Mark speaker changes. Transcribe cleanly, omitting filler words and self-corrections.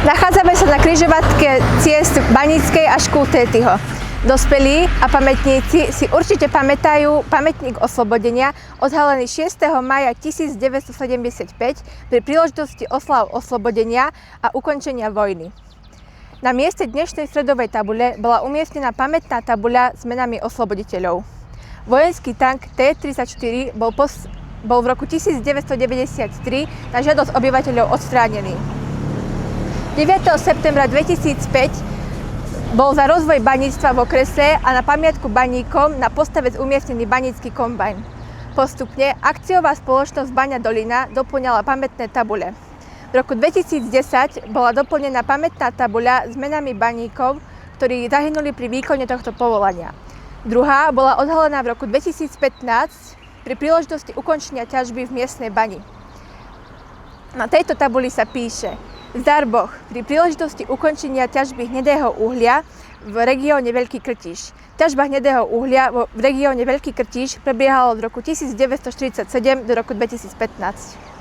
Speaker 1: Nachádzame sa na križovatke ciest Baníckej a Škultétyho. Dospelí a pamätníci si určite pamätajú pamätník oslobodenia odhalený 6. mája 1975 pri príležitosti osláv oslobodenia a ukončenia vojny. Na mieste dnešnej stredovej tabule bola umiestnená pamätná tabuľa s menami osloboditeľov. Vojenský tank T-34 bol v roku 1993 na žiadosť obyvateľov odstránený. 9. septembra 2005 bol za rozvoj baníctva v okrese a na pamiatku baníkom na postavec umiestnený banícky kombajn. Postupne akciová spoločnosť Baňa Dolina doplňala pamätné tabule. V roku 2010 bola doplnená pamätná tabuľa s menami baníkov, ktorí zahynuli pri výkone tohto povolania. Druhá bola odhalená v roku 2015 pri príležitosti ukončenia ťažby v miestnej bani. Na tejto tabuli sa píše: Zdar Boh, pri príležitosti ukončenia ťažby hnedého uhlia v regióne Veľký Krtíš. Ťažba hnedého uhlia v regióne Veľký Krtíš prebiehala od roku 1947 do roku 2015.